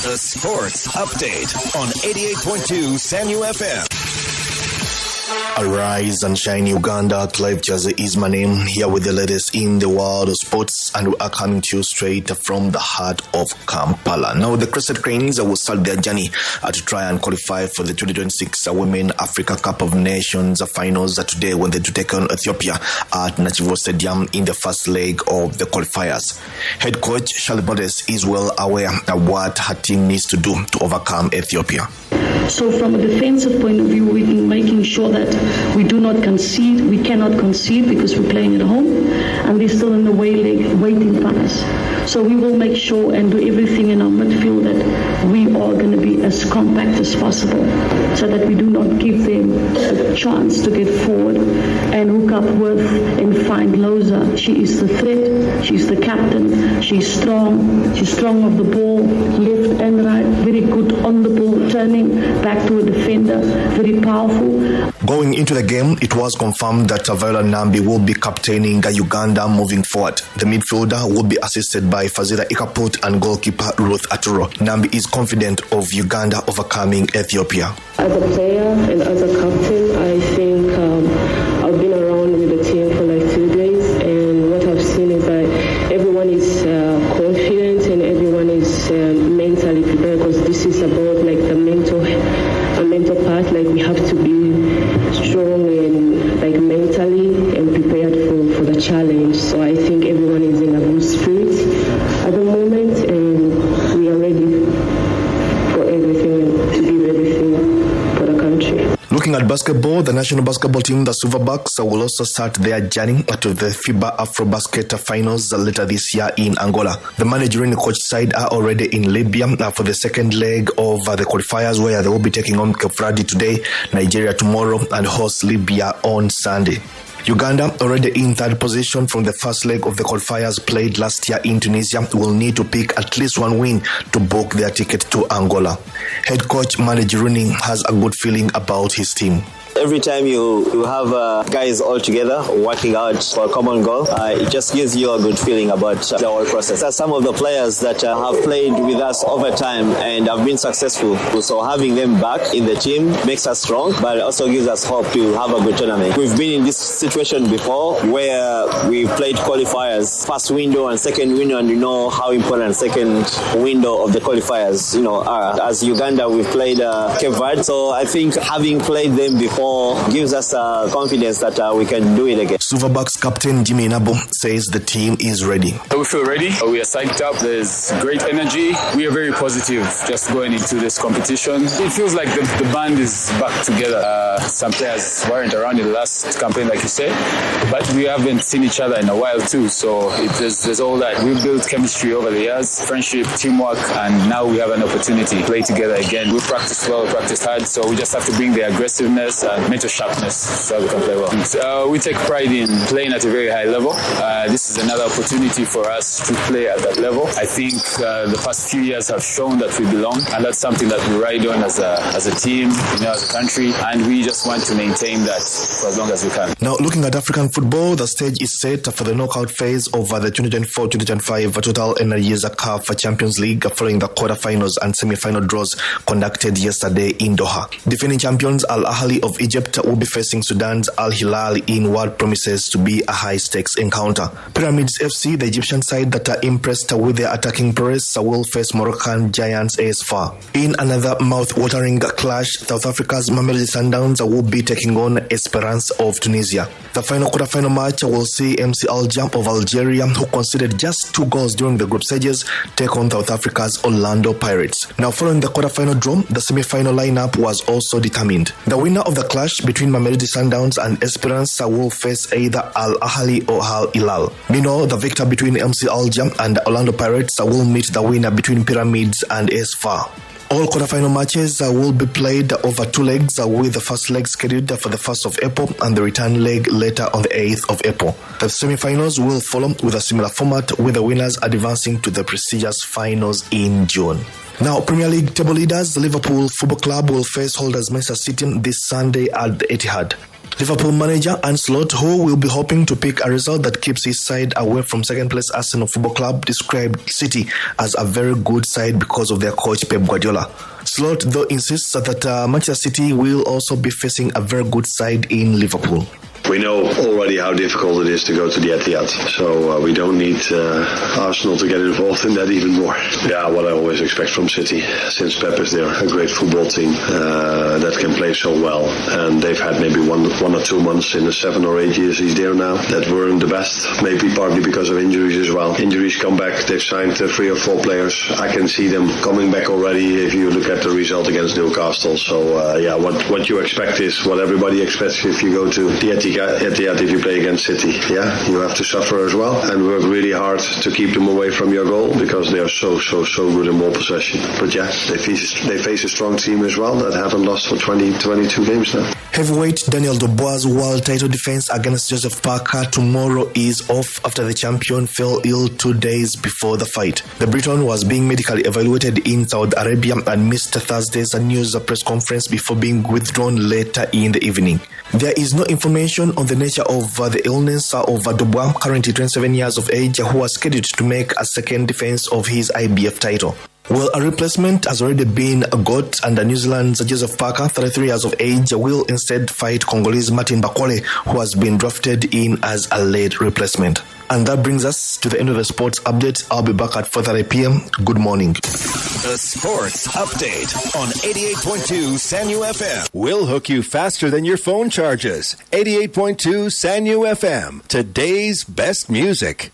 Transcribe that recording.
The Sports Update on 88.2 SANU FM. Arise and shine Uganda. Clive Kyazze is my name, here with the latest in the world of sports, and we are coming to you straight from the heart of Kampala. Now, the Crescent Cranes will start their journey to try and qualify for the 2026 Women Africa Cup of Nations finals today, when they do take on Ethiopia at Nachivo Stadium in the first leg of the qualifiers. Head coach Charlie Modest is well aware of what her team needs to do to overcome Ethiopia. So from a defensive point of view, we've been making sure that we do not concede. We cannot concede because we're playing at home, and they're still in the waiting for us. So we will make sure and do everything in our midfield that we are going to be as compact as possible, so that we do not give them a chance to get forward and hook up with and find Loza. She is the threat. She's the captain. She's strong. She's strong off the ball, left and right. Very good on the ball, turning back to a defender. Very powerful. Going into the game, it was confirmed that Viola Nambi will be captaining Uganda moving forward. The midfielder will be assisted by Fazila Ikaput and goalkeeper Ruth Aturo. Nambi is confident of Uganda overcoming Ethiopia. As a player and as a captain, I think I've been around with the team for like 2 days, and what I've seen is that everyone is confident and everyone is mentally prepared, because this is about like the mental part. Like, we have to be strong and like mentally and prepared for the challenge. So I think everyone is in a good spirit at the moment, and we are ready for everything, to give everything for the country. Looking at basketball, the national basketball team, the Silverbacks, will also start their journey to the FIBA Afrobasket finals later this year in Angola. The managerial and coach side are already in Libya for the second leg of the qualifiers, where they will be taking on Cape Verde today, Nigeria tomorrow, and host Libya on Sunday. Uganda, already in third position from the first leg of the qualifiers played last year in Tunisia, will need to pick at least one win to book their ticket to Angola. Head coach Manager Rooney has a good feeling about his team. Every time you have guys all together working out for a common goal, it just gives you a good feeling about the whole process. Some of the players that have played with us over time and have been successful, so having them back in the team makes us strong, but it also gives us hope to have a good tournament. We've been in this situation before where we played qualifiers, first window and second window, and you know how important second window of the qualifiers are. As Uganda, we've played Cape Verde, so I think having played them before gives us confidence that we can do it again. Silverbacks captain Jimmy Nabo says the team is ready. We feel ready. We are psyched up. There's great energy. We are very positive just going into this competition. It feels like the band is back together. Some players weren't around in the last campaign, like you said, but we haven't seen each other in a while too. So there's all that. We've built chemistry over the years, friendship, teamwork, and now we have an opportunity to play together again. We practice well, we practice hard, so we just have to bring the aggressiveness and mental sharpness so we can play well. We take pride in playing at a very high level. This is another opportunity for us to play at that level. I think the past few years have shown that we belong, and that's something that we ride on as a team, as a country, and we just want to maintain that for as long as we can. Now, looking at African football, the stage is set for the knockout phase of the 2024-2025 Total Energies CAF Champions League, following the quarterfinals and semi-final draws conducted yesterday in Doha. Defending champions Al Ahly of Egypt will be facing Sudan's Al Hilal in what promises to be a high-stakes encounter. Pyramids FC, the Egyptian side that are impressed with their attacking prowess, will face Moroccan giants AS FAR. In another mouth-watering clash, South Africa's Mamelodi Sundowns will be taking on Esperance of Tunisia. The final quarter-final match will see MC Alger of Algeria, who conceded just 2 goals during the group stages, take on South Africa's Orlando Pirates. Now, following the quarter-final draw, the semi-final lineup was also determined. The winner of the clash between Mamelodi Sundowns and Esperance will face either Al Ahly or Al Hilal. Meanwhile, the victor between MC Alger and Orlando Pirates will meet the winner between Pyramids and AS FAR. All quarterfinal matches will be played over 2 legs, with the first leg scheduled for the 1st of April and the return leg later on the 8th of April. The semi-finals will follow with a similar format, with the winners advancing to the prestigious finals in June. Now, Premier League table leaders Liverpool Football Club will face holders Manchester City this Sunday at the Etihad. Liverpool manager Ancelotti, who will be hoping to pick a result that keeps his side away from second-place Arsenal Football Club, described City as a very good side because of their coach Pep Guardiola. Slot, though, insists that Manchester City will also be facing a very good side in Liverpool. We know already how difficult it is to go to the Etihad, so we don't need Arsenal to get involved in that even more. Yeah, what I always expect from City, since Pep is there, a great football team that can play so well, and they've had maybe one or 2 months in the 7 or 8 years he's there now that weren't the best, maybe partly because of injuries as well. Injuries come back, they've signed 3 or 4 players. I can see them coming back already if you look at the result against Newcastle. So yeah, what you expect is what everybody expects if you go to the Etihad if you play against City. Yeah, you have to suffer as well and work really hard to keep them away from your goal because they are so good in ball possession. But yeah, they face a strong team as well that haven't lost for 22 games now. Heavyweight Daniel Dubois' world title defense against Joseph Parker tomorrow is off after the champion fell ill 2 days before the fight. The Briton was being medically evaluated in Saudi Arabia and missed Thursday's news press conference before being withdrawn later in the evening. There is no information on the nature of the illness of Dubois, currently 27 years of age, who was scheduled to make a second defense of his IBF title. Well, a replacement has already been got, and New Zealand's Joseph Parker, 33 years of age, will instead fight Congolese Martin Bakwale, who has been drafted in as a late replacement. And that brings us to the end of the sports update. I'll be back at 4:30 p.m. Good morning. The Sports Update on 88.2 Sanyu FM. We'll hook you faster than your phone charges. 88.2 Sanyu FM. Today's best music.